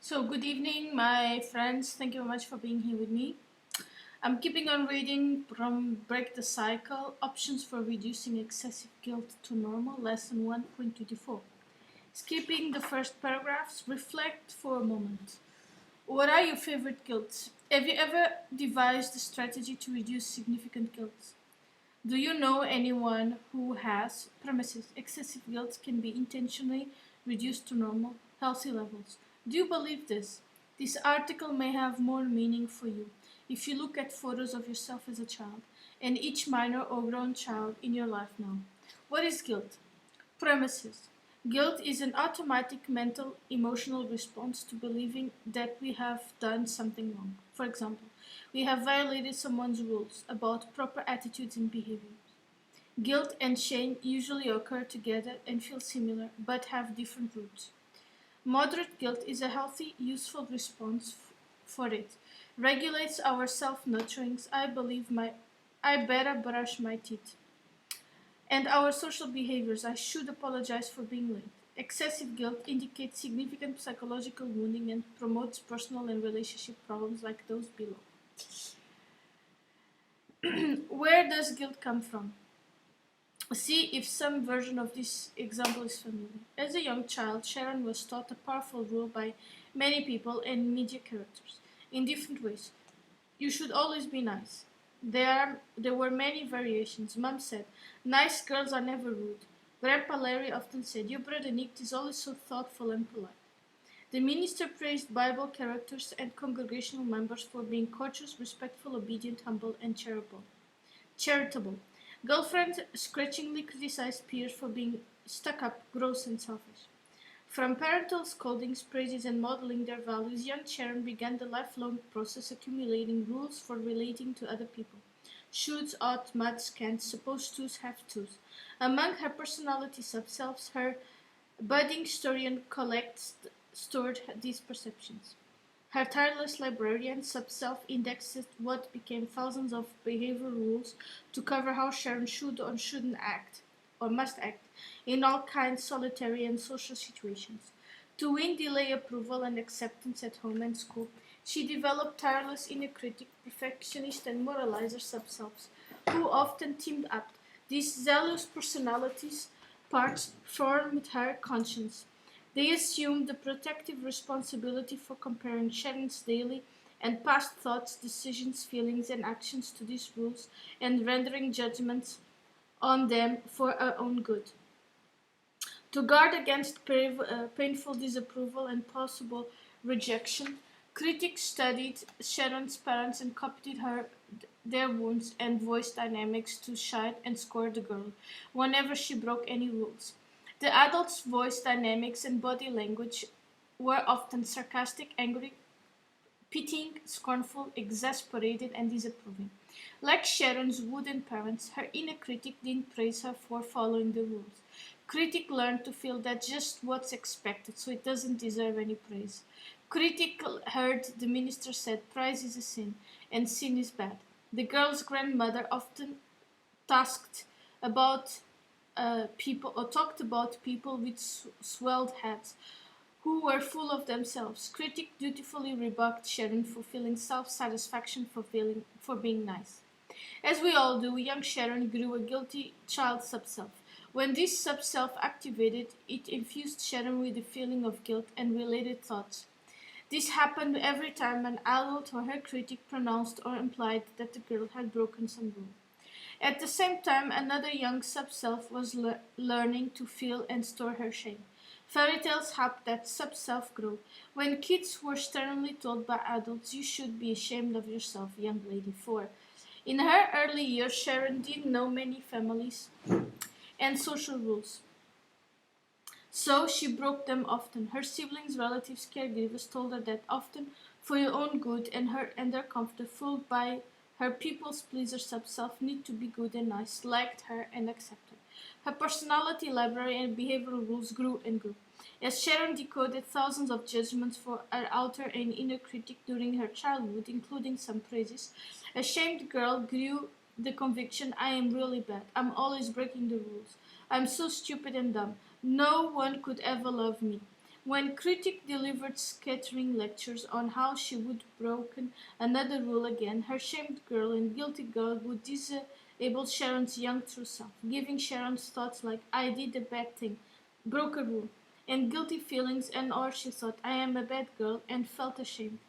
So, good evening, my friends. Thank you very much for being here with me. I'm keeping on reading from Break the Cycle Options for Reducing Excessive Guilt to Normal, Lesson 1.24. Skipping the first paragraphs, reflect for a moment. What are your favorite guilts? Have you ever devised a strategy to reduce significant guilt? Do you know anyone who has premises? Excessive guilt can be intentionally reduced to normal, healthy levels. Do you believe this? This article may have more meaning for you if you look at photos of yourself as a child and each minor or grown child in your life now. What is guilt? Premises. Guilt is an automatic mental emotional response to believing that we have done something wrong. For example, we have violated someone's rules about proper attitudes and behaviors. Guilt and shame usually occur together and feel similar but have different roots. Moderate guilt is a healthy, useful response for it. Regulates our self-nurturings. I better brush my teeth. And our social behaviors. I should apologize for being late. Excessive guilt indicates significant psychological wounding and promotes personal and relationship problems like those below. Where does guilt come from? See if some version of this example is familiar. As a young child, Sharon was taught a powerful rule by many people and media characters in different ways. You should always be nice. There were many variations. Mom said, nice girls are never rude. Grandpa Larry often said, your brother Nick is always so thoughtful and polite. The minister praised Bible characters and congregational members for being courteous, respectful, obedient, humble, and charitable. Girlfriends scratchingly criticized peers for being stuck-up, gross, and selfish. From parental scoldings, praises, and modeling their values, young Sharon began the lifelong process accumulating rules for relating to other people. Shoulds, ought, must, can't, supposed to's, have to's. Among her personality subselves, her budding historian stored these perceptions. Her tireless librarian subself indexed what became thousands of behavioral rules to cover how Sharon should or shouldn't act, or must act, in all kinds solitary and social situations. To win delay approval and acceptance at home and school, she developed tireless inner critic, perfectionist, and moralizer subselves, who often teamed up. These zealous personalities parts formed her conscience. They assumed the protective responsibility for comparing Sharon's daily and past thoughts, decisions, feelings, and actions to these rules and rendering judgments on them for her own good. To guard against painful disapproval and possible rejection, critics studied Sharon's parents and copied their wounds and voice dynamics to chide and score the girl whenever she broke any rules. The adult's voice dynamics and body language were often sarcastic, angry, pitying, scornful, exasperated, and disapproving. Like Sharon's wooden parents, her inner critic didn't praise her for following the rules. Critic learned to feel that just what's expected, so it doesn't deserve any praise. Critic heard the minister said praise is a sin, and sin is bad. The girl's grandmother often tasked about people or talked about people with swelled heads who were full of themselves. Critic dutifully rebuked Sharon for feeling self-satisfaction for being nice. As we all do, young Sharon grew a guilty child subself. When this subself activated, it infused Sharon with a feeling of guilt and related thoughts. This happened every time an adult or her critic pronounced or implied that the girl had broken some rule. At the same time, another young subself was learning to feel and store her shame. Fairy tales helped that subself grow. When kids were sternly told by adults, you should be ashamed of yourself, young lady, for. In her early years, Sharon didn't know many families and social rules. So she broke them often. Her siblings, relatives, caregivers told her that often for your own good and their comfort, fooled by her people's pleaser subself need to be good and nice, liked her and accepted her. Her personality library and behavioral rules grew and grew. As Sharon decoded thousands of judgments for her outer and inner critic during her childhood, including some praises, a shamed girl grew the conviction, I am really bad. I'm always breaking the rules. I'm so stupid and dumb. No one could ever love me. When critic delivered scattering lectures on how she would broken another rule again, her shamed girl and guilty girl would disable Sharon's young true self, giving Sharon's thoughts like I did a bad thing, broke a rule, and guilty feelings, and or she thought I am a bad girl and felt ashamed.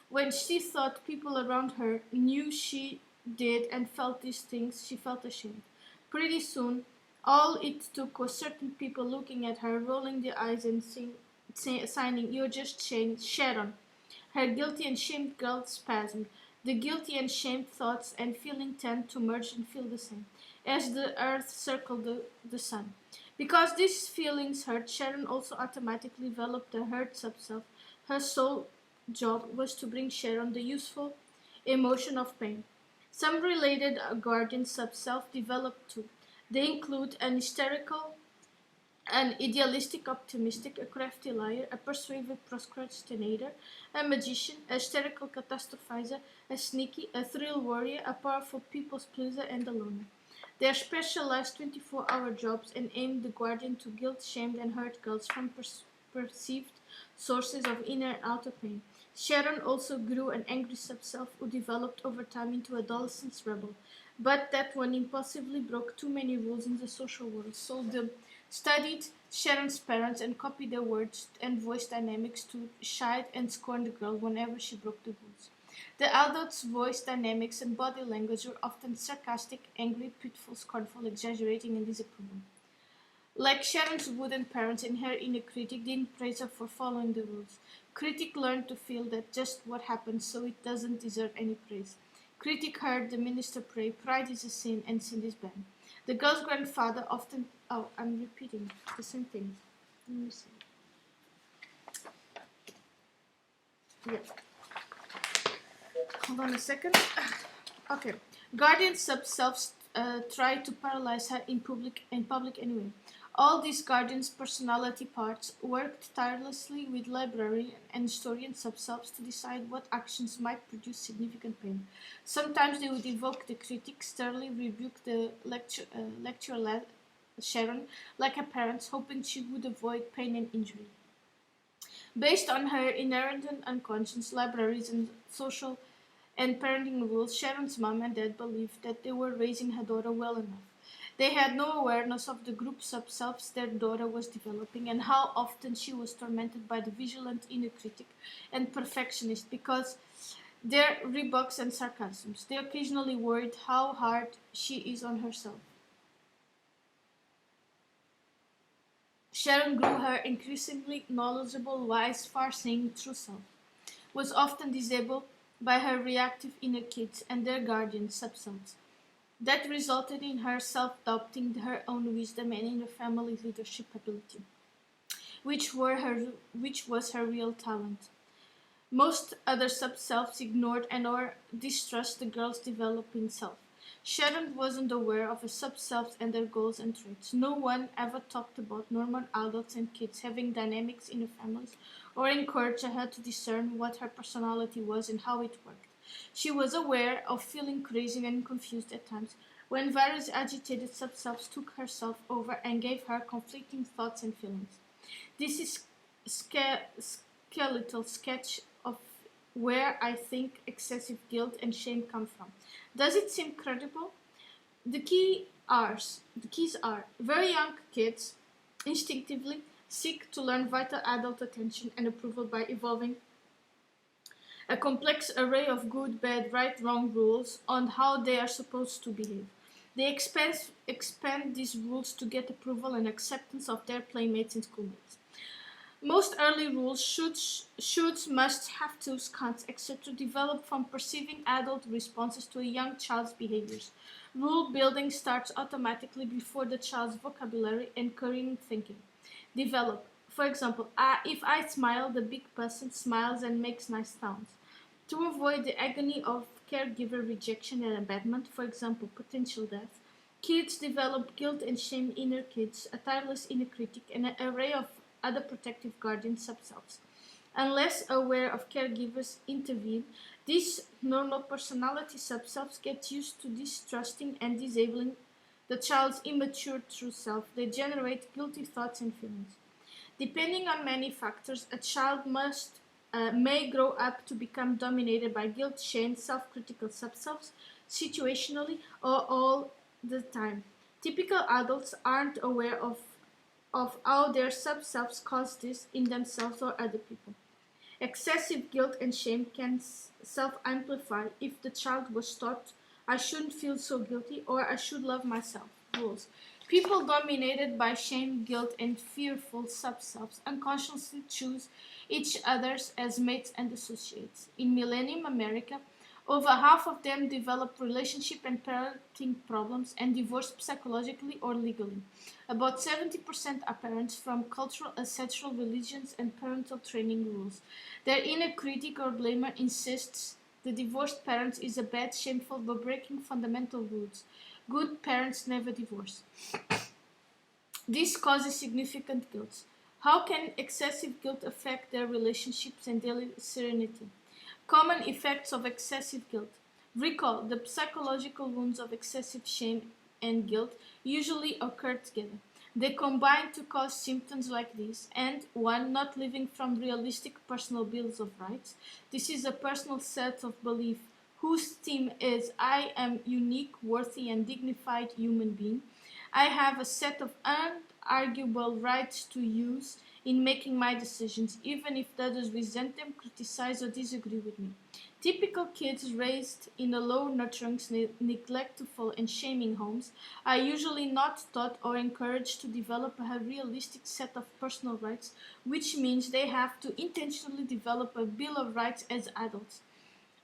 When she thought people around her knew she did and felt these things, she felt ashamed. Pretty soon, all it took was certain people looking at her, rolling their eyes and signing, "You're just Sharon." Her guilty and shamed girl spasmed. The guilty and shamed thoughts and feeling tend to merge and feel the same, as the earth circled the sun. Because these feelings hurt, Sharon also automatically developed a hurt subself. Her sole job was to bring Sharon the useful emotion of pain. Some related guardian subself developed too. They include an hysterical, an idealistic optimistic, a crafty liar, a persuasive procrastinator, a magician, a hysterical catastrophizer, a sneaky, a thrill warrior, a powerful people's pleaser, and a loner. They are specialized 24-hour jobs and aim the guardian to guilt, shamed, and hurt girls from perceived sources of inner and outer pain. Sharon also grew an angry subself who developed over time into adolescent rebel, but that one impulsively broke too many rules in the social world. So the studied Sharon's parents and copied their words and voice dynamics to chide and scorn the girl whenever she broke the rules. The adult's voice dynamics and body language were often sarcastic, angry, pitiful, scornful, exaggerating, and disapproving. Like Sharon's wooden parents and her inner critic didn't praise her for following the rules. Critic learned to feel that just what happened, so it doesn't deserve any praise. Critic heard the minister pray, pride is a sin and sin is banned. The girl's grandfather often... Oh, I'm repeating the same thing. Let me see. Yeah. Hold on a second. Okay. Guardian sub-selves try to paralyze her in public anyway. All these guardians' personality parts worked tirelessly with librarian and historian sub-selves to decide what actions might produce significant pain. Sometimes they would evoke the critic, sternly rebuke the lecturer Sharon, like her parents, hoping she would avoid pain and injury. Based on her inherent unconscious libraries and social and parenting rules, Sharon's mom and dad believed that they were raising her daughter well enough. They had no awareness of the group sub-selves their daughter was developing and how often she was tormented by the vigilant inner critic and perfectionist because their rebuks and sarcasms. They occasionally worried how hard she is on herself. Sharon grew her increasingly knowledgeable, wise, far-seeing true self, was often disabled by her reactive inner kids and their guardian sub-selves. That resulted in her self-doubting her own wisdom and in her family's leadership ability, which was her real talent. Most other sub-selves ignored and or distrust the girl's developing self. Sharon wasn't aware of her sub-selves and their goals and traits. No one ever talked about normal adults and kids having dynamics in their families or encouraged her to discern what her personality was and how it worked. She was aware of feeling crazy and confused at times when various agitated sub-selves took herself over and gave her conflicting thoughts and feelings. This is skeletal sketch of where I think excessive guilt and shame come from. Does it seem credible? The keys are very young kids instinctively seek to learn vital adult attention and approval by evolving a complex array of good, bad, right, wrong rules on how they are supposed to behave. They expand these rules to get approval and acceptance of their playmates and schoolmates. Most early rules, shoulds, must, have tos, can'ts, etc. develop from perceiving adult responses to a young child's behaviors. Rule building starts automatically before the child's vocabulary and coherent thinking develop. For example, if I smile, the big person smiles and makes nice sounds. To avoid the agony of caregiver rejection and abandonment, for example, potential death, kids develop guilt and shame inner kids, a tireless inner critic, and an array of other protective guardian subselves. Unless aware of caregivers intervene, these normal personality subselves get used to distrusting and disabling the child's immature true self. They generate guilty thoughts and feelings. Depending on many factors, a child may grow up to become dominated by guilt, shame, self-critical subselves, situationally or all the time. Typical adults aren't aware of how their subselves cause this in themselves or other people. Excessive guilt and shame can self-amplify if the child was taught, I shouldn't feel so guilty or I should love myself. Rules. People dominated by shame, guilt, and fearful subselves unconsciously choose each other's as mates and associates. In Millennium America, over half of them develop relationship and parenting problems and divorce psychologically or legally. About 70% are parents from cultural, ancestral religions and parental training rules. Their inner critic or blamer insists the divorced parent is a bad, shameful, but breaking fundamental rules. Good parents never divorce. This causes significant guilt. How can excessive guilt affect their relationships and daily serenity? Common effects of excessive guilt. Recall, the psychological wounds of excessive shame and guilt usually occur together. They combine to cause symptoms like these, and 1. Not living from realistic personal bills of rights. This is a personal set of belief whose theme is I am unique, worthy, and dignified human being. I have a set of unarguable rights to use in making my decisions, even if others resent them, criticize, or disagree with me. Typical kids raised in a low nurturing, neglectful, and shaming homes are usually not taught or encouraged to develop a realistic set of personal rights, which means they have to intentionally develop a Bill of Rights as adults.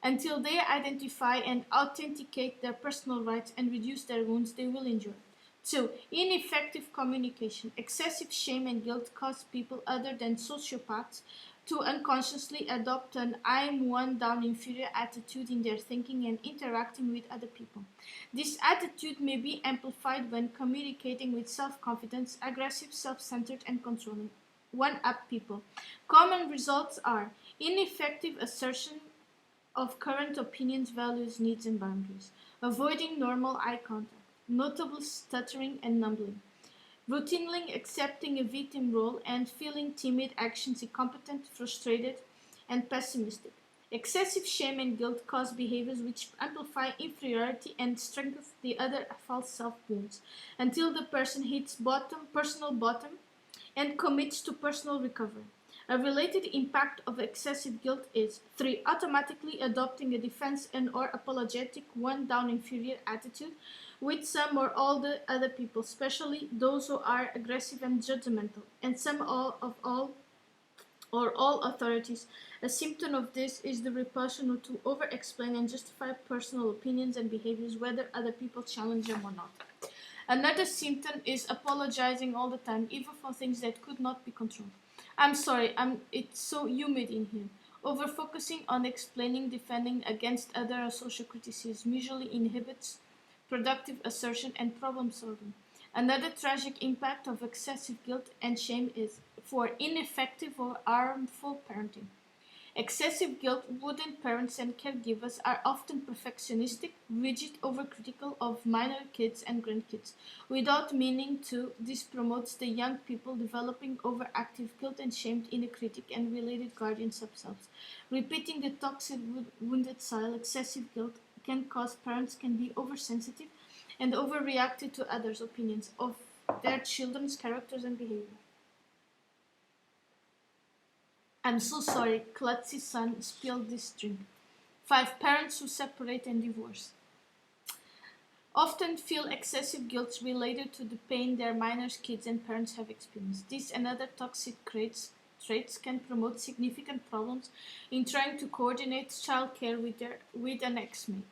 Until they identify and authenticate their personal rights and reduce their wounds, they will endure. 2. Ineffective communication. Excessive shame and guilt cause people other than sociopaths to unconsciously adopt an I'm one down inferior attitude in their thinking and interacting with other people. This attitude may be amplified when communicating with self-confidence, aggressive, self-centered, and controlling one-up people. Common results are ineffective assertion of current opinions, values, needs, and boundaries, avoiding normal eye contact, notable stuttering and mumbling, routinely accepting a victim role and feeling timid, actions incompetent, frustrated, and pessimistic. Excessive shame and guilt cause behaviors which amplify inferiority and strengthen the other false self-wounds until the person hits personal bottom, and commits to personal recovery. A related impact of excessive guilt is 3. Automatically adopting a defense and or apologetic one-down inferior attitude with some or all the other people, especially those who are aggressive and judgmental, and some all authorities. A symptom of this is the repulsion to over-explain and justify personal opinions and behaviors, whether other people challenge them or not. Another symptom is apologizing all the time, even for things that could not be controlled. I'm sorry, it's so humid in here. Over-focusing on explaining, defending against other social criticism usually inhibits productive assertion and problem solving. Another tragic impact of excessive guilt and shame is for ineffective or harmful parenting. Excessive guilt-wooden parents and caregivers are often perfectionistic, rigid, overcritical of minor kids and grandkids. Without meaning to, this promotes the young people developing overactive guilt and shamed inner critic and related guardian subselves. Repeating the toxic wounded style, excessive guilt can cause parents can be oversensitive and overreactive to others' opinions of their children's characters and behavior. I'm so sorry, Klutzy's son spilled this drink. 5. Parents who separate and divorce often feel excessive guilt related to the pain their minors, kids, and parents have experienced. These and other toxic traits can promote significant problems in trying to coordinate child care with an ex-mate.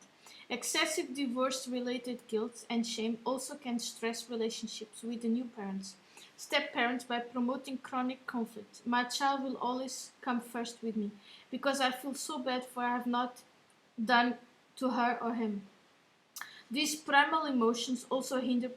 Excessive divorce-related guilt and shame also can stress relationships with the new parents. Step-parents by promoting chronic conflict. My child will always come first with me because I feel so bad for I have not done to her or him. These primal emotions also hinder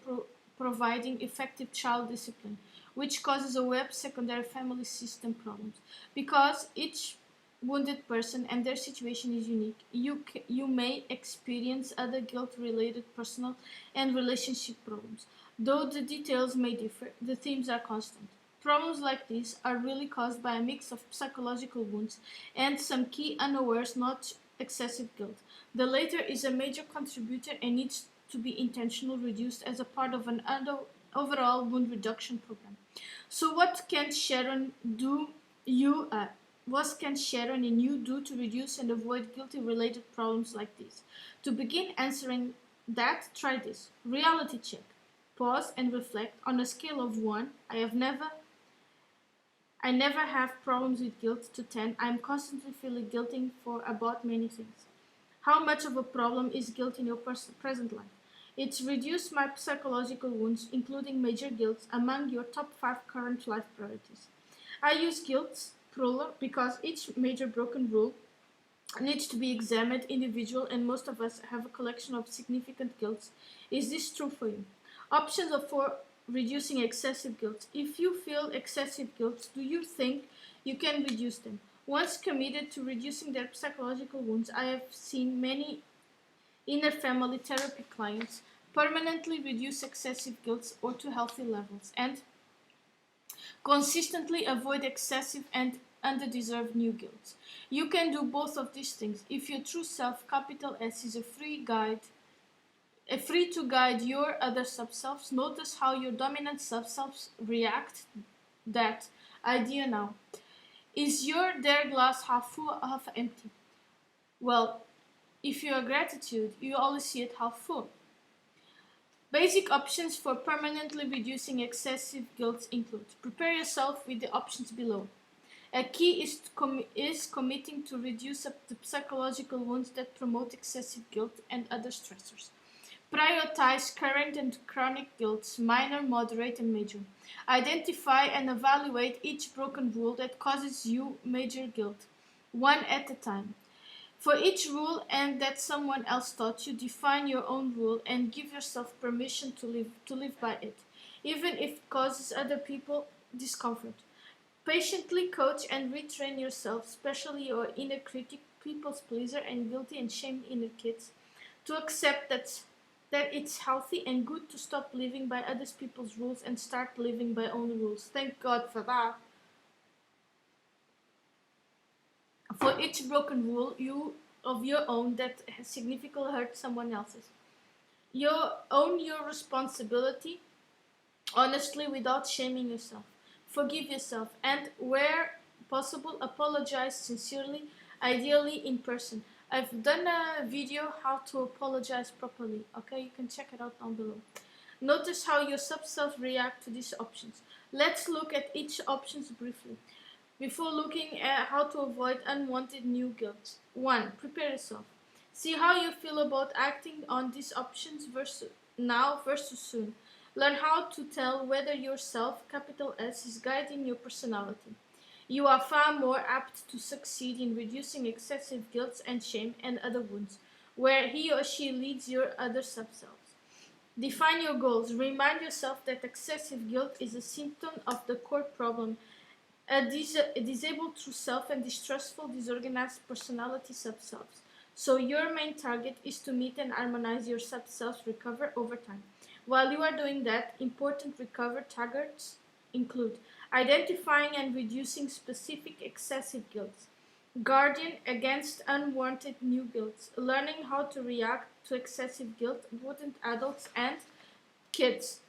providing effective child discipline, which causes a web secondary family system problems. Because each wounded person and their situation is unique, you may experience other guilt-related personal and relationship problems. Though the details may differ, the themes are constant. Problems like these are really caused by a mix of psychological wounds and some key unawares, not excessive guilt. The latter is a major contributor and needs to be intentionally reduced as a part of an overall wound reduction program. So, you what can Sharon and you do to reduce and avoid guilty-related problems like these? To begin answering that, try this. Reality check. Pause and reflect. On a scale of 1, I never have problems with guilt, to 10, I'm constantly feeling guilty for about many things. How much of a problem is guilt in your present life? It's reduced my psychological wounds, including major guilt, among your top 5 current life priorities. I use guilt plural because each major broken rule needs to be examined individual, and most of us have a collection of significant guilts. Is this true for you? Options for reducing excessive guilt. If you feel excessive guilt, do you think you can reduce them? Once committed to reducing their psychological wounds, I have seen many inner family therapy clients permanently reduce excessive guilt or to healthy levels and consistently avoid excessive and undeserved new guilt. You can do both of these things if your true self, capital S, is a free to guide your other sub-selves. Notice how your dominant sub-selves react. That idea now. Is their glass half full, half empty? Well, if you are gratitude, you always see it half full. Basic options for permanently reducing excessive guilt include: prepare yourself with the options below. A key is committing to reduce the psychological wounds that promote excessive guilt and other stressors. Prioritize current and chronic guilts, minor, moderate, and major. Identify and evaluate each broken rule that causes you major guilt, one at a time. For each rule and that someone else taught you, define your own rule and give yourself permission to live by it, even if it causes other people discomfort. Patiently coach and retrain yourself, especially your inner critic, people's pleaser, and guilty and shame inner kids, to accept that it's healthy and good to stop living by other people's rules and start living by own rules. Thank God for that. For each broken rule of your own that has significantly hurt someone else's, you own your responsibility honestly without shaming yourself. Forgive yourself and, where possible, apologize sincerely, ideally in person. I've done a video how to apologize properly. Okay, you can check it out down below. Notice how your sub-self react to these options. Let's look at each options briefly before looking at how to avoid unwanted new guilt. 1. Prepare yourself. See how you feel about acting on these options now versus soon. Learn how to tell whether yourself, capital S, is guiding your personality. You are far more apt to succeed in reducing excessive guilt and shame and other wounds, where he or she leads your other sub-selves. Define your goals. Remind yourself that excessive guilt is a symptom of the core problem, a disabled true self and distrustful, disorganized personality sub-selves. So your main target is to meet and harmonize your sub-selves, recover over time. While you are doing that, important recovery targets include identifying and reducing specific excessive guilt, guarding against unwanted new guilt, learning how to react to excessive guilt, both adults and kids,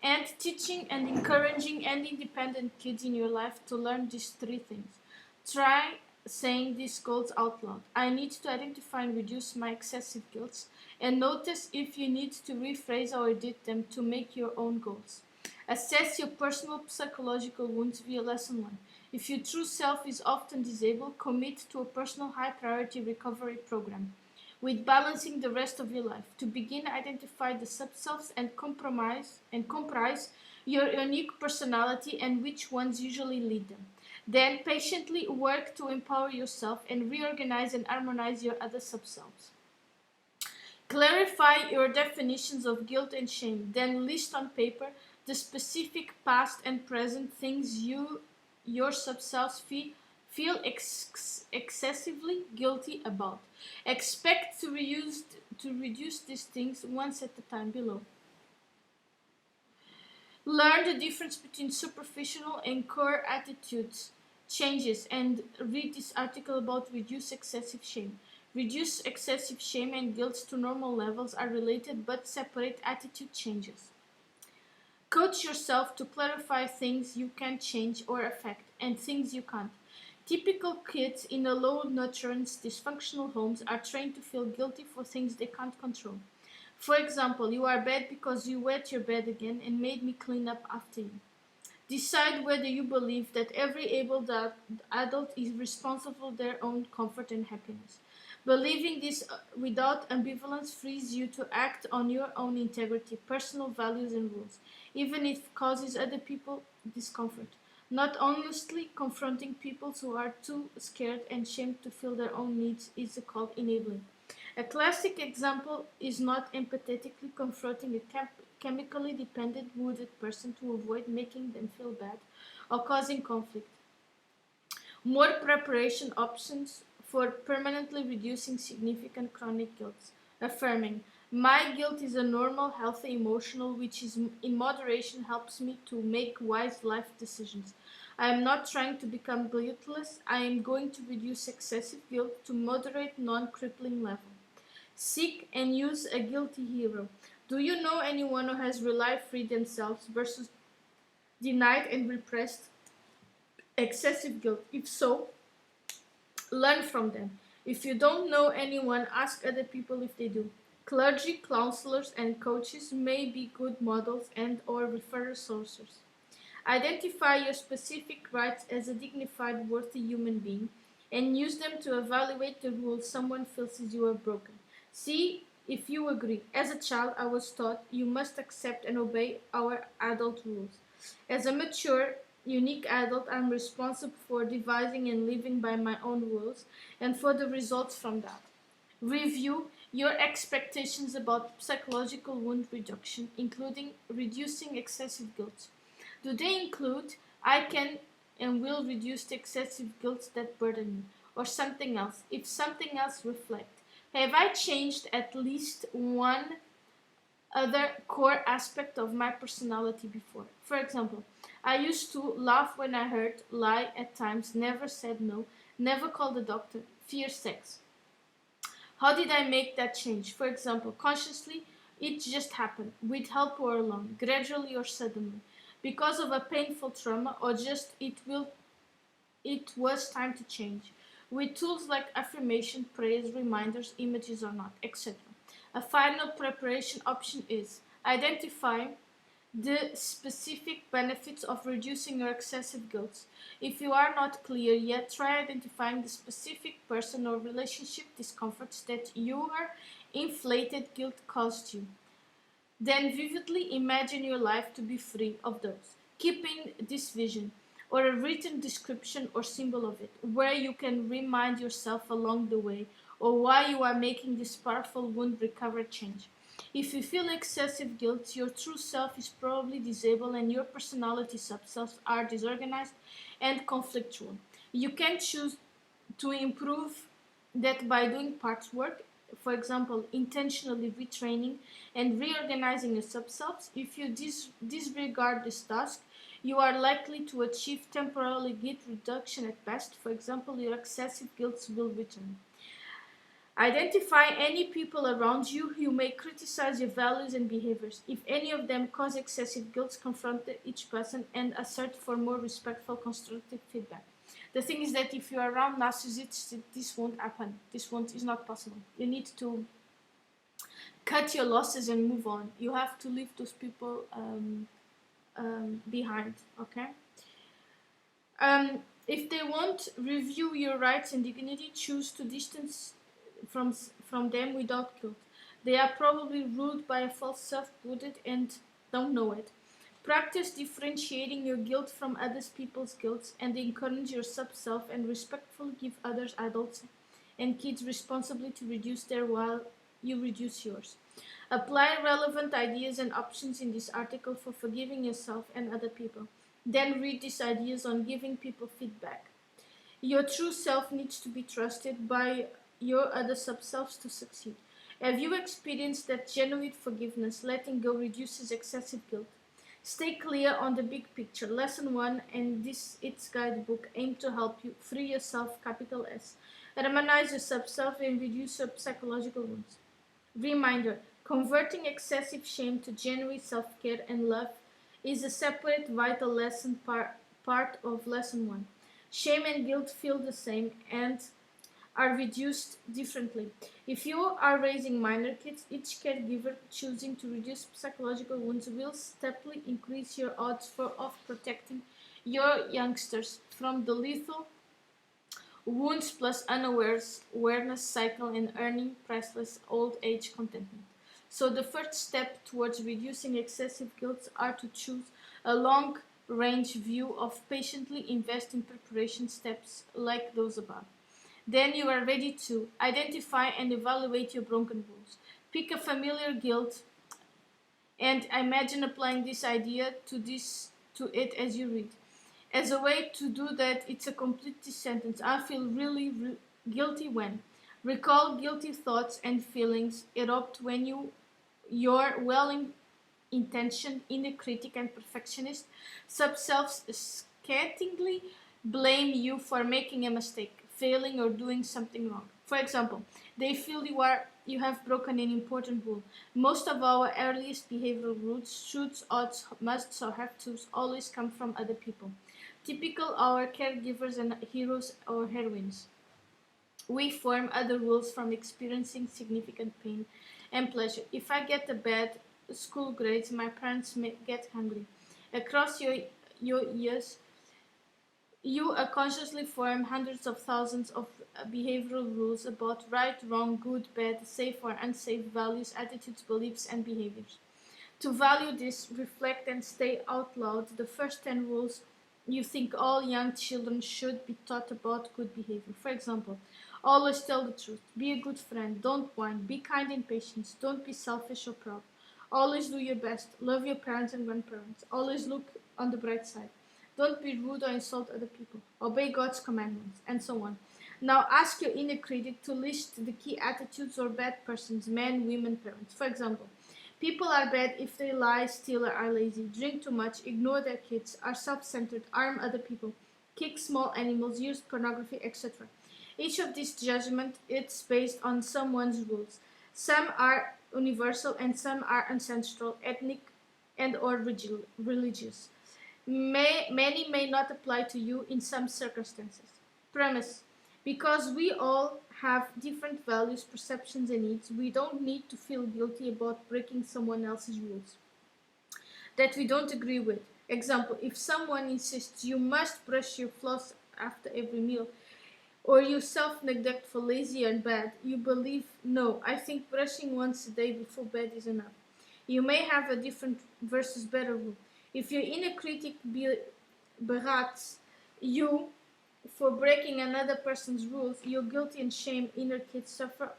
and teaching and encouraging any independent kids in your life to learn these 3 things. Try saying these goals out loud. I need to identify and reduce my excessive guilt, and notice if you need to rephrase or edit them to make your own goals. Assess your personal psychological wounds via lesson 1. If your true self is often disabled, commit to a personal high priority recovery program with balancing the rest of your life. To begin, identify the sub-selves and comprise your unique personality and which ones usually lead them. Then patiently work to empower yourself and reorganize and harmonize your other sub-selves. Clarify your definitions of guilt and shame. Then list on paper the specific past and present things your sub-selves feel excessively guilty about. Expect to reduce these things once at a time below. Learn the difference between superficial and core attitudes changes and read this article about reduce excessive shame. Reduce excessive shame and guilt to normal levels are related but separate attitude changes. Coach yourself to clarify things you can change or affect and things you can't. Typical kids in a low nurturance, dysfunctional homes are trained to feel guilty for things they can't control. For example, you are bad because you wet your bed again and made me clean up after you. Decide whether you believe that every able adult is responsible for their own comfort and happiness. Believing this without ambivalence frees you to act on your own integrity, personal values, and rules, even if it causes other people discomfort. Not honestly confronting people who are too scared and shamed to feel their own needs is called enabling. A classic example is not empathetically confronting a chemically dependent wounded person to avoid making them feel bad or causing conflict. More preparation options for permanently reducing significant chronic guilt. Affirming, my guilt is a normal, healthy emotional which is in moderation helps me to make wise life decisions. I am not trying to become guiltless. I am going to reduce excessive guilt to moderate, non-crippling level. Seek and use a guilty hero. Do you know anyone who has relied free themselves versus denied and repressed excessive guilt? If so, learn from them. If you don't know anyone, ask other people if they do. Clergy, counselors, and coaches may be good models and or referral sources. Identify your specific rights as a dignified, worthy human being and use them to evaluate the rules someone feels you are broken. See if you agree. As a child, I was taught you must accept and obey our adult rules. As a mature, unique adult, I'm responsible for devising and living by my own rules and for the results from that. Review your expectations about psychological wound reduction, including reducing excessive guilt. Do they include I can and will reduce the excessive guilt that burden me, or something else? If something else, reflect. Have I changed at least one other core aspect of my personality before? For example, I used to laugh when I hurt, lie at times, never said no, never called the doctor, fear sex. How did I make that change? For example, consciously, it just happened, with help or alone, gradually or suddenly, because of a painful trauma, or just it was time to change, with tools like affirmation, prayers, reminders, images or not, etc. A final preparation option is identify the specific benefits of reducing your excessive guilt. If you are not clear yet, try identifying the specific person or relationship discomforts that your inflated guilt caused you. Then vividly imagine your life to be free of those. Keeping this vision, or a written description or symbol of it, where you can remind yourself along the way, or why you are making this powerful wound recovery change. If you feel excessive guilt, your true self is probably disabled and your personality subselves are disorganized and conflictual. You can choose to improve that by doing parts work, for example, intentionally retraining and reorganizing your subselves. If you disregard this task, you are likely to achieve temporarily guilt reduction at best. For example, your excessive guilt will return. Identify any people around you who may criticize your values and behaviors. If any of them cause excessive guilt, confront each person and assert for more respectful, constructive feedback. The thing is that if you are around narcissists, this won't happen. This is not possible. You need to cut your losses and move on. You have to leave those people behind, okay? If they won't review your rights and dignity, choose to distance from them without guilt. They are probably ruled by a false self-wounded and don't know it. Practice differentiating your guilt from other people's guilt and encourage your sub-self and respectfully give others, adults and kids, responsibility to reduce their while you reduce yours. Apply relevant ideas and options in this article for forgiving yourself and other people. Then read these ideas on giving people feedback. Your true self needs to be trusted by your other sub-selves to succeed. Have you experienced that genuine forgiveness, letting go reduces excessive guilt? Stay clear on the big picture. Lesson 1 and this its guidebook aim to help you free yourself, capital S, harmonize your self and reduce your psychological wounds. Reminder: converting excessive shame to genuine self-care and love is a separate vital lesson part of lesson 1. Shame and guilt feel the same and are reduced differently. If you are raising minor kids, each caregiver choosing to reduce psychological wounds will steadily increase your odds of protecting your youngsters from the lethal wounds plus unawareness cycle and earning priceless old age contentment. So the first step towards reducing excessive guilt are to choose a long range view of patiently invest in preparation steps like those above. Then you are ready to identify and evaluate your broken rules. Pick a familiar guilt and imagine applying this idea to it as you read. As a way to do that, it's a complete sentence. I feel really guilty when. Recall guilty thoughts and feelings erupt when your well-intentioned inner critic and perfectionist sub-selves scathingly blame you for making a mistake, failing, or doing something wrong. For example, they feel you have broken an important rule. Most of our earliest behavioral roots, shoulds, oughts, musts, or have tos always come from other people. Typical our caregivers and heroes or heroines. We form other rules from experiencing significant pain and pleasure. If I get a bad school grades, my parents may get hungry. Across your years, you unconsciously form hundreds of thousands of behavioral rules about right, wrong, good, bad, safe or unsafe values, attitudes, beliefs, and behaviors. To value this, reflect and say out loud the first 10 rules you think all young children should be taught about good behavior. For example, always tell the truth, be a good friend, don't whine, be kind and patient, don't be selfish or proud. Always do your best, love your parents and grandparents, always look on the bright side. Don't be rude or insult other people, obey God's commandments, and so on. Now ask your inner critic to list the key attitudes or bad persons, men, women, parents. For example, people are bad if they lie, steal, or are lazy, drink too much, ignore their kids, are self-centered, harm other people, kick small animals, use pornography, etc. Each of these judgments is based on someone's rules. Some are universal and some are ancestral, ethnic, and or religious. Many may not apply to you in some circumstances. Premise: because we all have different values, perceptions, and needs, we don't need to feel guilty about breaking someone else's rules that we don't agree with. Example: if someone insists you must brush your floss after every meal, or you self-neglectful, lazy, and bad, you believe, no, I think brushing once a day before bed is enough. You may have a different versus better rule. If your inner critic berates you for breaking another person's rules, your guilty and shame inner kids suffer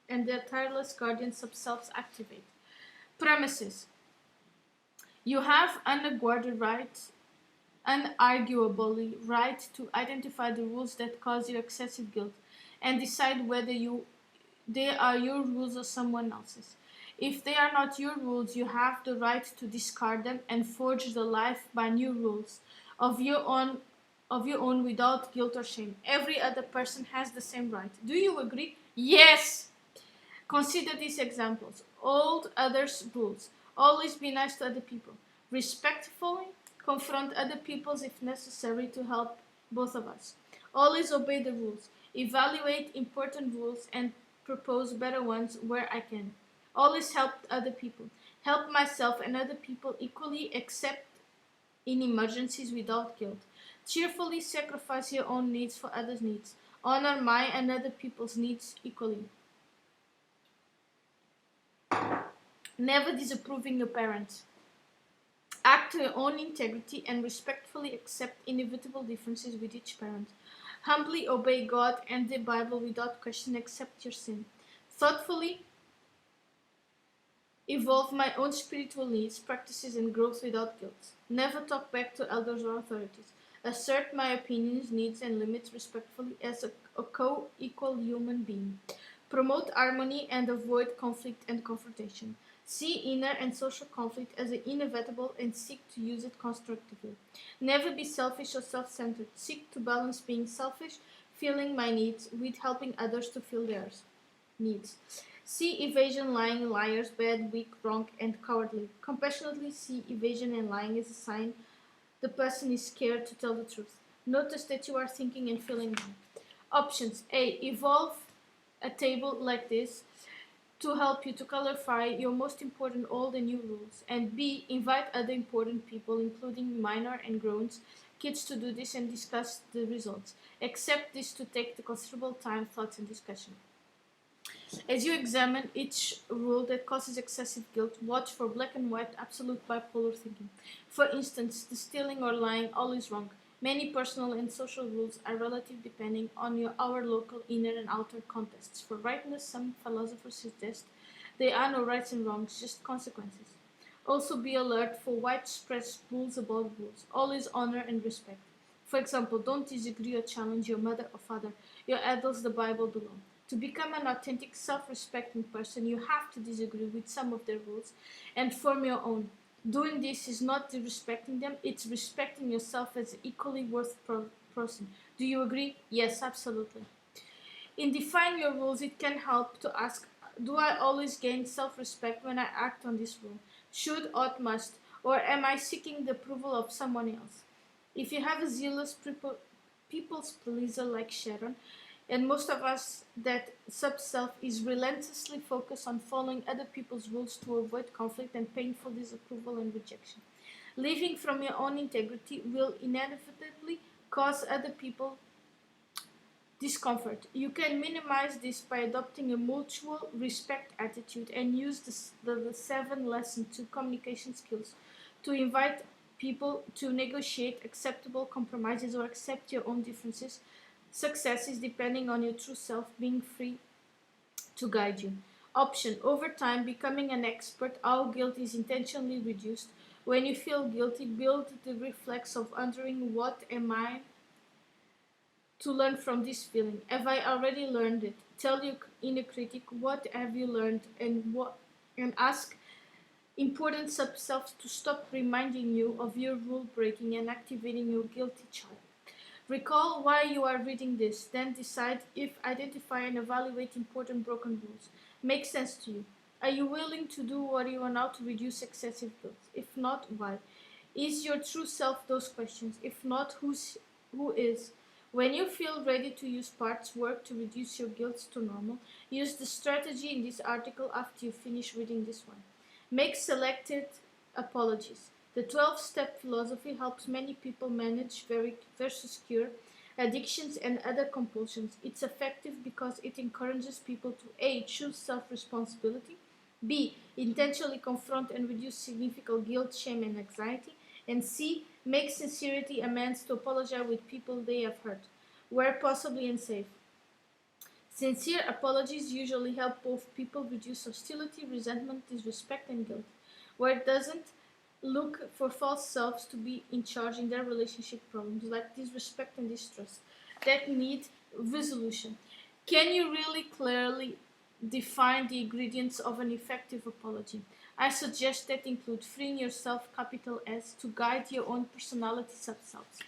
and their tireless guardian sub-selves activate. Premises: you have unarguably right to identify the rules that cause you excessive guilt and decide whether they are your rules or someone else's. If they are not your rules, you have the right to discard them and forge the life by new rules of your own without guilt or shame. Every other person has the same right. Do you agree? Yes! Consider these examples. Old others' rules. Always be nice to other people. Respectfully confront other people if necessary to help both of us. Always obey the rules. Evaluate important rules and propose better ones where I can. Always help other people. Help myself and other people equally except in emergencies without guilt. Cheerfully sacrifice your own needs for others' needs. Honor my and other people's needs equally. Never disapproving your parents. Act to your own integrity and respectfully accept inevitable differences with each parent. Humbly obey God and the Bible without question, accept your sin. Thoughtfully evolve my own spiritual needs, practices, and growth without guilt. Never talk back to elders or authorities. Assert my opinions, needs, and limits respectfully as a co-equal human being. Promote harmony and avoid conflict and confrontation. See inner and social conflict as inevitable and seek to use it constructively. Never be selfish or self-centered. Seek to balance being selfish, feeling my needs, with helping others to feel theirs needs. See evasion, lying, liars, bad, weak, wrong, and cowardly. Compassionately see evasion and lying as a sign the person is scared to tell the truth. Notice that you are thinking and feeling wrong. Options: A. Evolve a table like this to help you to clarify your most important old and new rules. And B. Invite other important people, including minor and grown kids, to do this and discuss the results. Accept this to take the considerable time, thoughts, and discussion. As you examine each rule that causes excessive guilt, watch for black and white, absolute bipolar thinking. For instance, the stealing or lying all is wrong. Many personal and social rules are relative depending on our local inner and outer contexts. For rightness, some philosophers suggest there are no rights and wrongs, just consequences. Also be alert for widespread rules above rules. Always honor and respect. For example, don't disagree or challenge your mother or father, your adults, the Bible below. To become an authentic, self-respecting person, you have to disagree with some of their rules and form your own. Doing this is not disrespecting them, it's respecting yourself as an equally worth person. Do you agree? Yes, absolutely. In defining your rules, it can help to ask, do I always gain self-respect when I act on this rule? Should, ought, must, or am I seeking the approval of someone else? If you have a zealous people's pleaser like Sharon, and most of us, that sub-self is relentlessly focused on following other people's rules to avoid conflict and painful disapproval and rejection. Living from your own integrity will inevitably cause other people discomfort. You can minimize this by adopting a mutual respect attitude and use the 7 lesson to communication skills to invite people to negotiate acceptable compromises or accept your own differences. Success is depending on your true self being free to guide you. Option: over time, becoming an expert, how guilt is intentionally reduced. When you feel guilty, build the reflex of wondering, what am I to learn from this feeling? Have I already learned it? Tell your inner critic, what have you learned, and ask important sub-selves to stop reminding you of your rule breaking and activating your guilty child. Recall why you are reading this, then decide if identify and evaluate important broken rules make sense to you. Are you willing to do what you are now to reduce excessive guilt? If not, why? Is your true self those questions? If not, who is? When you feel ready to use parts work to reduce your guilt to normal, use the strategy in this article after you finish reading this one. Make selected apologies. The 12-step philosophy helps many people manage versus cure addictions and other compulsions. It's effective because it encourages people to A. Choose self-responsibility, B. Intentionally confront and reduce significant guilt, shame, and anxiety, and C. Make sincerity amends to apologize with people they have hurt, where possibly and safe. Sincere apologies usually help both people reduce hostility, resentment, disrespect, and guilt. Where it doesn't, look for false selves to be in charge in their relationship problems, like disrespect and distrust, that need resolution. Can you really clearly define the ingredients of an effective apology? I suggest that include freeing yourself, capital S, to guide your own personality sub-selves.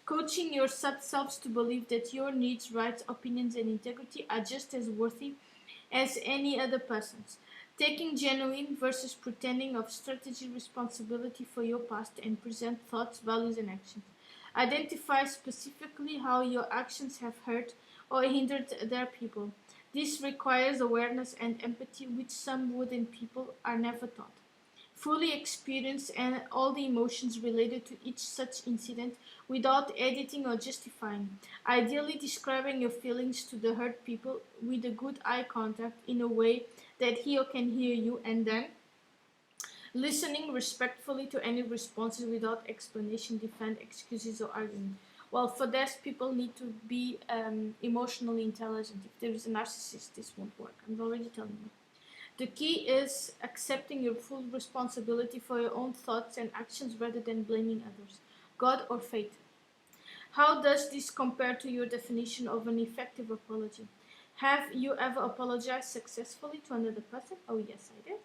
Coaching your sub-selves to believe that your needs, rights, opinions, and integrity are just as worthy as any other person's. Taking genuine versus pretending of strategy responsibility for your past and present thoughts, values, and actions. Identify specifically how your actions have hurt or hindered other people. This requires awareness and empathy, which some wooden people are never taught. Fully experience and all the emotions related to each such incident without editing or justifying. Ideally describing your feelings to the hurt people with a good eye contact in a way that he or can hear you, and then listening respectfully to any responses without explanation, defend, excuses, or argument. Well, for this, people need to be emotionally intelligent. If there is a narcissist, this won't work. I'm already telling you. The key is accepting your full responsibility for your own thoughts and actions rather than blaming others, God or fate. How does this compare to your definition of an effective apology? Have you ever apologized successfully to another person? Oh, yes, I did.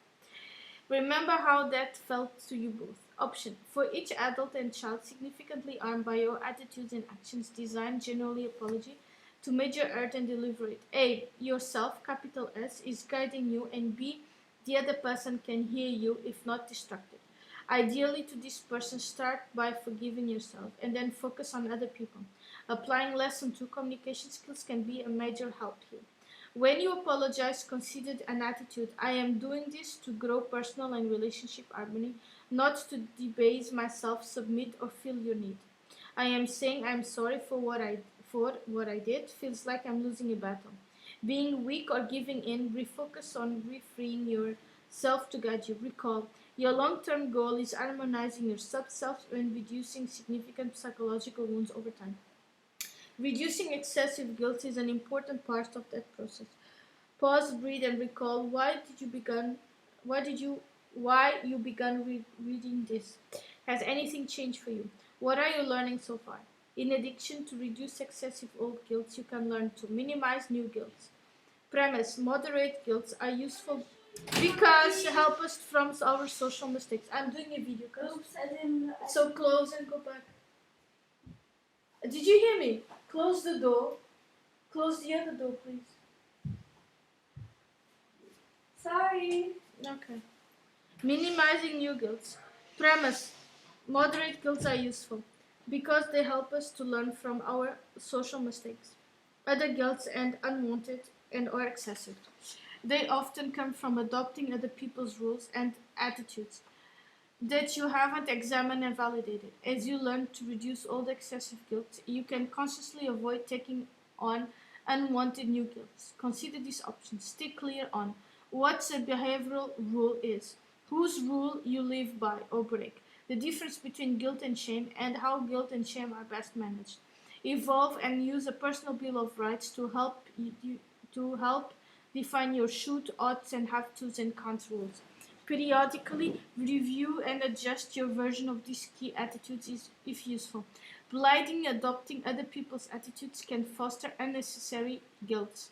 Remember how that felt to you both. Option: for each adult and child significantly harmed by your attitudes and actions, design generally apology to measure earth and deliver it. A. Yourself, capital S, is guiding you, and B. The other person can hear you if not distracted. Ideally, to this person, start by forgiving yourself and then focus on other people. Applying lesson 2 communication skills can be a major help here. When you apologize, consider an attitude: I am doing this to grow personal and relationship harmony, not to debase myself, submit, or feel your need. I am saying I'm sorry for what I did. Feels like I'm losing a battle. Being weak or giving in, refocus on refreeing yourself to guide you. Recall, your long-term goal is harmonizing your sub-self and reducing significant psychological wounds over time. Reducing excessive guilt is an important part of that process. Pause, breathe, and recall why you began reading this. Has anything changed for you? What are you learning so far? In addition to reduce excessive old guilt, you can learn to minimize new guilt. Premise: moderate guilts are useful because help us from our social mistakes. I'm doing a video. Oops, I didn't. So close and go back. Did you hear me? Close the door. Close the other door, please. Sorry. Okay. Minimizing new guilts. Premise: moderate guilts are useful because they help us to learn from our social mistakes. Other guilts and unwanted and or excessive. They often come from adopting other people's rules and attitudes that you haven't examined and validated. As you learn to reduce all the excessive guilt, you can consciously avoid taking on unwanted new guilt. Consider these options. Stay clear on what a behavioral rule is, whose rule you live by or break, the difference between guilt and shame, and how guilt and shame are best managed. Evolve and use a personal bill of rights to help define your should, oughts, and have tos and can'ts rules. Periodically review and adjust your version of these key attitudes if useful. Blindly adopting other people's attitudes can foster unnecessary guilt.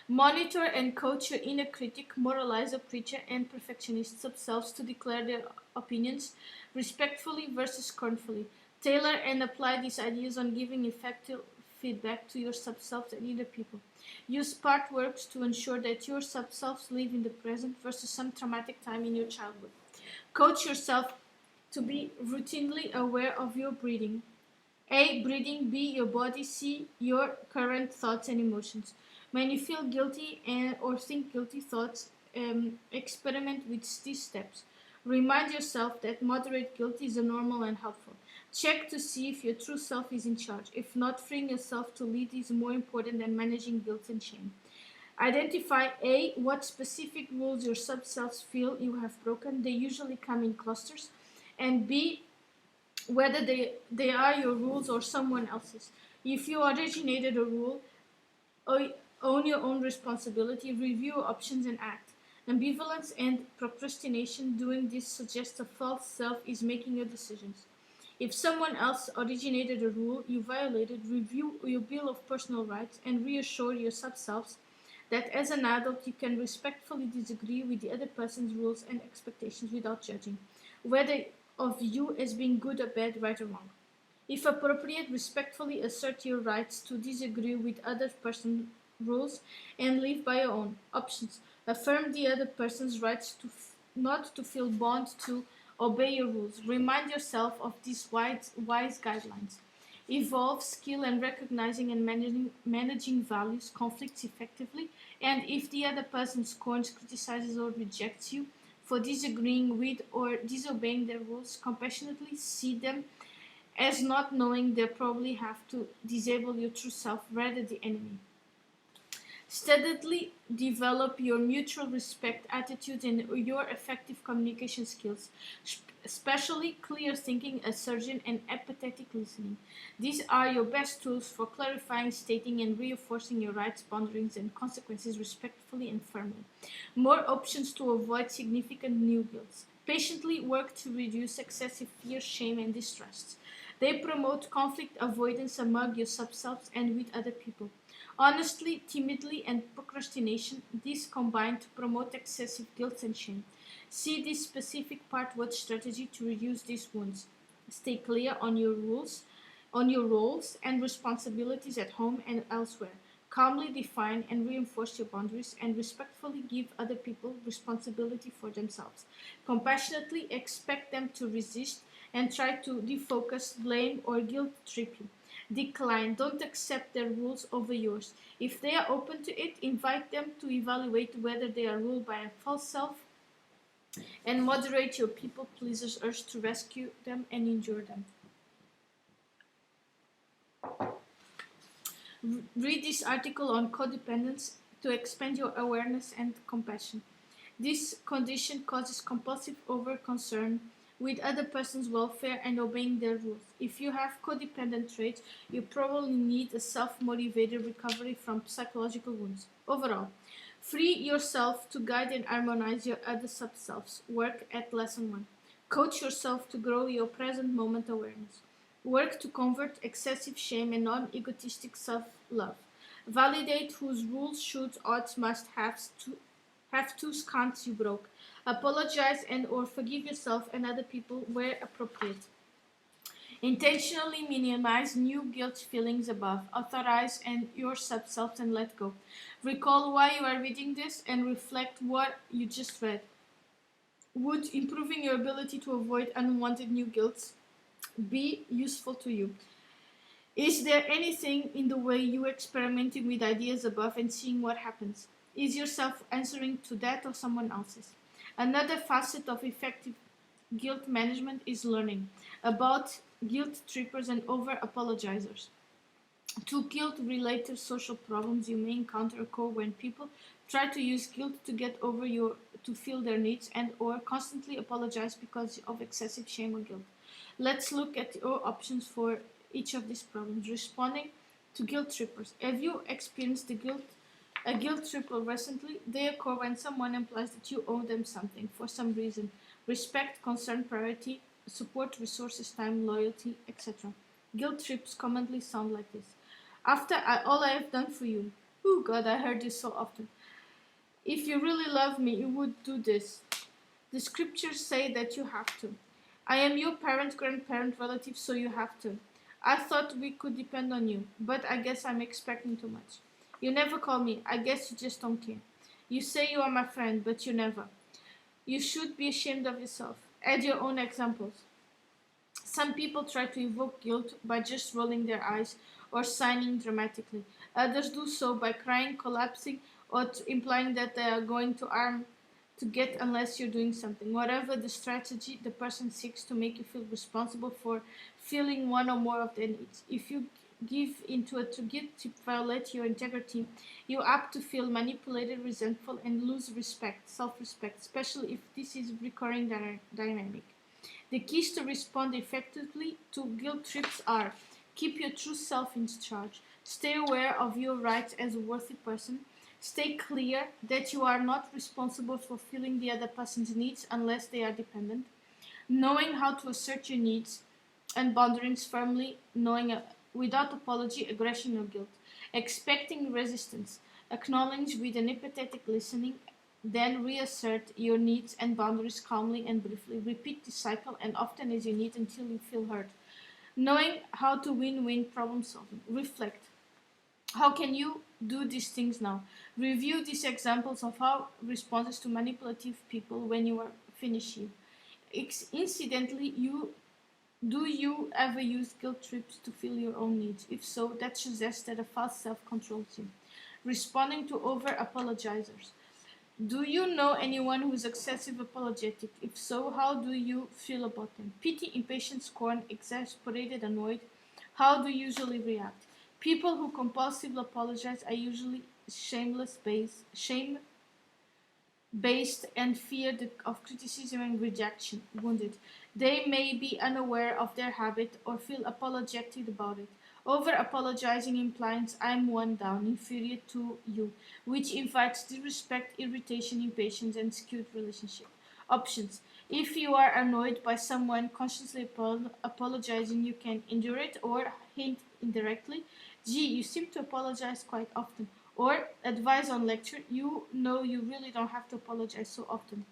Monitor and coach your inner critic, moralizer, preacher, and perfectionist sub-selves to declare their opinions respectfully versus scornfully. Tailor and apply these ideas on giving effective feedback to your sub-selves and other people. Use part works to ensure that your sub-selves live in the present versus some traumatic time in your childhood. Coach yourself to be routinely aware of your breathing. A. Breathing. B. Your body. C. Your current thoughts and emotions. When you feel guilty or think guilty thoughts, experiment with these steps. Remind yourself that moderate guilt is normal and helpful. Check to see if your true self is in charge. If not, freeing yourself to lead is more important than managing guilt and shame. Identify A. What specific rules your sub-selves feel you have broken. They usually come in clusters. And B. Whether they are your rules or someone else's. If you originated a rule, own your own responsibility, review options, and act. Ambivalence and procrastination. Doing this suggests a false self is making your decisions. If someone else originated a rule you violated, review your Bill of Personal Rights and reassure your sub-selves that as an adult you can respectfully disagree with the other person's rules and expectations without judging, whether of you as being good or bad, right or wrong. If appropriate, respectfully assert your rights to disagree with other person's rules and live by your own options. Affirm the other person's rights to not to feel bound to obey your rules. Remind yourself of these wise guidelines. Evolve skill in recognizing and managing values conflicts effectively. And if the other person scorns, criticizes, or rejects you for disagreeing with or disobeying their rules, compassionately see them as not knowing they probably have to disable your true self rather the enemy. Steadily develop your mutual respect attitude and your effective communication skills, especially clear thinking, assertion, and empathetic listening. These are your best tools for clarifying, stating, and reinforcing your rights, boundaries, and consequences respectfully and firmly. More options to avoid significant new guilt. Patiently work to reduce excessive fear, shame, and distrust. They promote conflict avoidance among your sub-selves and with other people. Honestly, timidly, and procrastination, these combine to promote excessive guilt and shame. See this specific part what strategy to reduce these wounds. Stay clear on your roles and responsibilities at home and elsewhere. Calmly define and reinforce your boundaries and respectfully give other people responsibility for themselves. Compassionately expect them to resist and try to defocus, blame, or guilt trip you. Decline. Don't accept their rules over yours. If they are open to it, invite them to evaluate whether they are ruled by a false self and moderate your people pleasers' urge to rescue them and injure them. Read this article on codependence to expand your awareness and compassion. This condition causes compulsive over concern with other person's welfare and obeying their rules. If you have codependent traits, you probably need a self-motivated recovery from psychological wounds. Overall, free yourself to guide and harmonize your other sub-selves. Work at lesson 1. Coach yourself to grow your present moment awareness. Work to convert excessive shame and non-egotistic self-love. Validate whose rules, shoulds, oughts, must-haves have two sconces you broke. Apologize and or forgive yourself and other people where appropriate. Intentionally minimize new guilt feelings above. Authorize and your sub-selves and let go. Recall why you are reading this and reflect what you just read. Would improving your ability to avoid unwanted new guilts be useful to you? Is there anything in the way you experimenting with ideas above and seeing what happens? Is yourself answering to that or someone else's? Another facet of effective guilt management is learning about guilt trippers and over apologizers. Two guilt-related social problems you may encounter occur when people try to use guilt to get over to fill their needs and or constantly apologize because of excessive shame or guilt. Let's look at your options for each of these problems. Responding to guilt trippers. Have you experienced a guilt tripper recently? They occur when someone implies that you owe them something for some reason. Respect, concern, priority, support, resources, time, loyalty, etc. Guilt trips commonly sound like this. After all I have done for you. Oh God, I heard this so often. If you really love me, you would do this. The scriptures say that you have to. I am your parent, grandparent, relative, so you have to. I thought we could depend on you, but I guess I'm expecting too much. You never call me. I guess you just don't care. You say you are my friend, but you never. You should be ashamed of yourself. Add your own examples. Some people try to evoke guilt by just rolling their eyes or sighing dramatically. Others do so by crying, collapsing, or implying that they are going to harm to get unless you're doing something. Whatever the strategy, the person seeks to make you feel responsible for filling one or more of their needs. If you give into it to guilt to violate your integrity, you are apt to feel manipulated, resentful, and lose respect, self-respect, especially if this is a recurring dynamic. The keys to respond effectively to guilt trips are: keep your true self in charge, stay aware of your rights as a worthy person, stay clear that you are not responsible for filling the other person's needs unless they are dependent, knowing how to assert your needs and boundaries firmly, without apology, aggression, or guilt, expecting resistance, acknowledge with an empathetic listening, then reassert your needs and boundaries calmly and briefly. Repeat this cycle and often as you need until you feel heard. Knowing how to win-win problem solving. Reflect. How can you do these things now? Review these examples of how responses to manipulative people when you are finished. Incidentally, do you ever use guilt trips to fill your own needs? If so, that suggests that a false self controls you. Responding to over apologizers. Do you know anyone who is excessive apologetic? If so, how do you feel about them? Pity, impatient, scorn, exasperated, annoyed. How do you usually react? People who compulsively apologize are usually shame based and fear of criticism and rejection, wounded. They may be unaware of their habit or feel apologetic about it. Over apologizing implies I'm one down, inferior to you, which invites disrespect, irritation, impatience, and skewed relationship. Options. If you are annoyed by someone consciously apologizing, you can endure it or hint indirectly. Gee, you seem to apologize quite often. Or advice on lecture, you know you really don't have to apologize so often.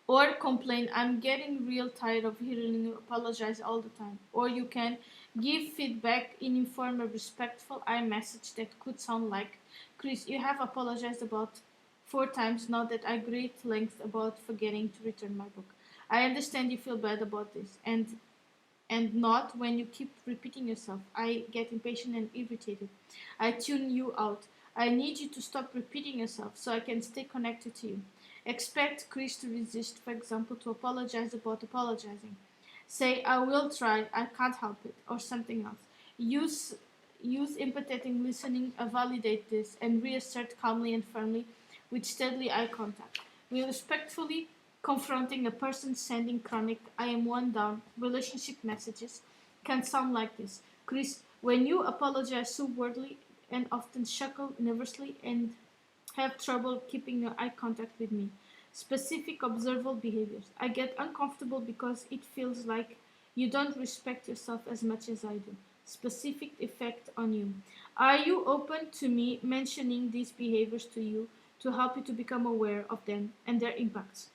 Or complain, I'm getting real tired of hearing you apologize all the time. Or you can give feedback in informal, respectful iMessage that could sound like, Chris, you have apologized about 4 times now that I great length about forgetting to return my book. I understand you feel bad about this, and not when you keep repeating yourself. I get impatient and irritated. I tune you out. I need you to stop repeating yourself so I can stay connected to you. Expect Chris to resist, for example, to apologize about apologizing. Say, I will try, I can't help it, or something else. Use use empathetic listening, validate this, and reassert calmly and firmly with steady eye contact. We respectfully confronting a person sending chronic I am one down relationship messages can sound like this. Chris, when you apologize so wordly and often chuckle nervously and have trouble keeping your eye contact with me. Specific observable behaviors. I get uncomfortable because it feels like you don't respect yourself as much as I do. Specific effect on you. Are you open to me mentioning these behaviors to you to help you to become aware of them and their impacts?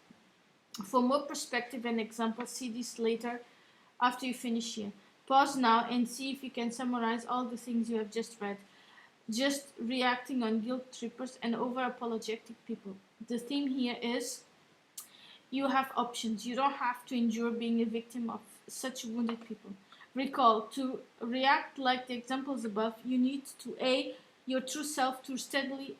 For more perspective and examples, see this later after you finish here. Pause now and see if you can summarize all the things you have just read. Just reacting on guilt trippers and over apologetic people. The theme here is you have options. You don't have to endure being a victim of such wounded people. Recall, to react like the examples above, you need to A, your true self to steadily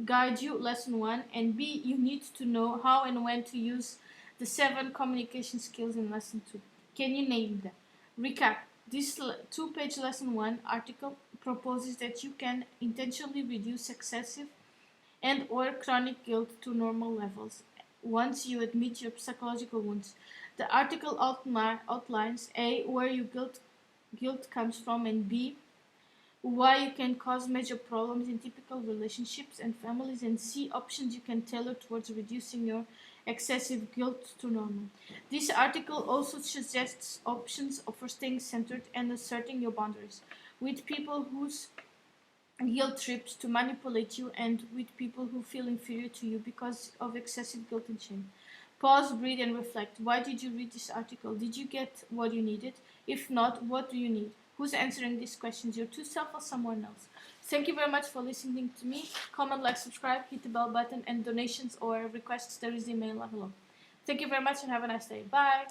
guide you, lesson 1, and B, you need to know how and when to use the 7 communication skills in lesson 2. Can you name them? Recap. This 2-page lesson 1 article proposes that you can intentionally reduce excessive and or chronic guilt to normal levels once you admit your psychological wounds. The article outlines A, where your guilt comes from, and B, why you can cause major problems in typical relationships and families, and C, options you can tailor towards reducing your excessive guilt to normal. This article also suggests options for staying centered and asserting your boundaries with people whose guilt trips to manipulate you and with people who feel inferior to you because of excessive guilt and shame. Pause, breathe, and reflect. Why did you read this article? Did you get what you needed? If not, what do you need? Who's answering these questions? Your true self or someone else? Thank you very much for listening to me. Comment, like, subscribe, hit the bell button, and donations or requests, there is email below. Thank you very much and have a nice day. Bye.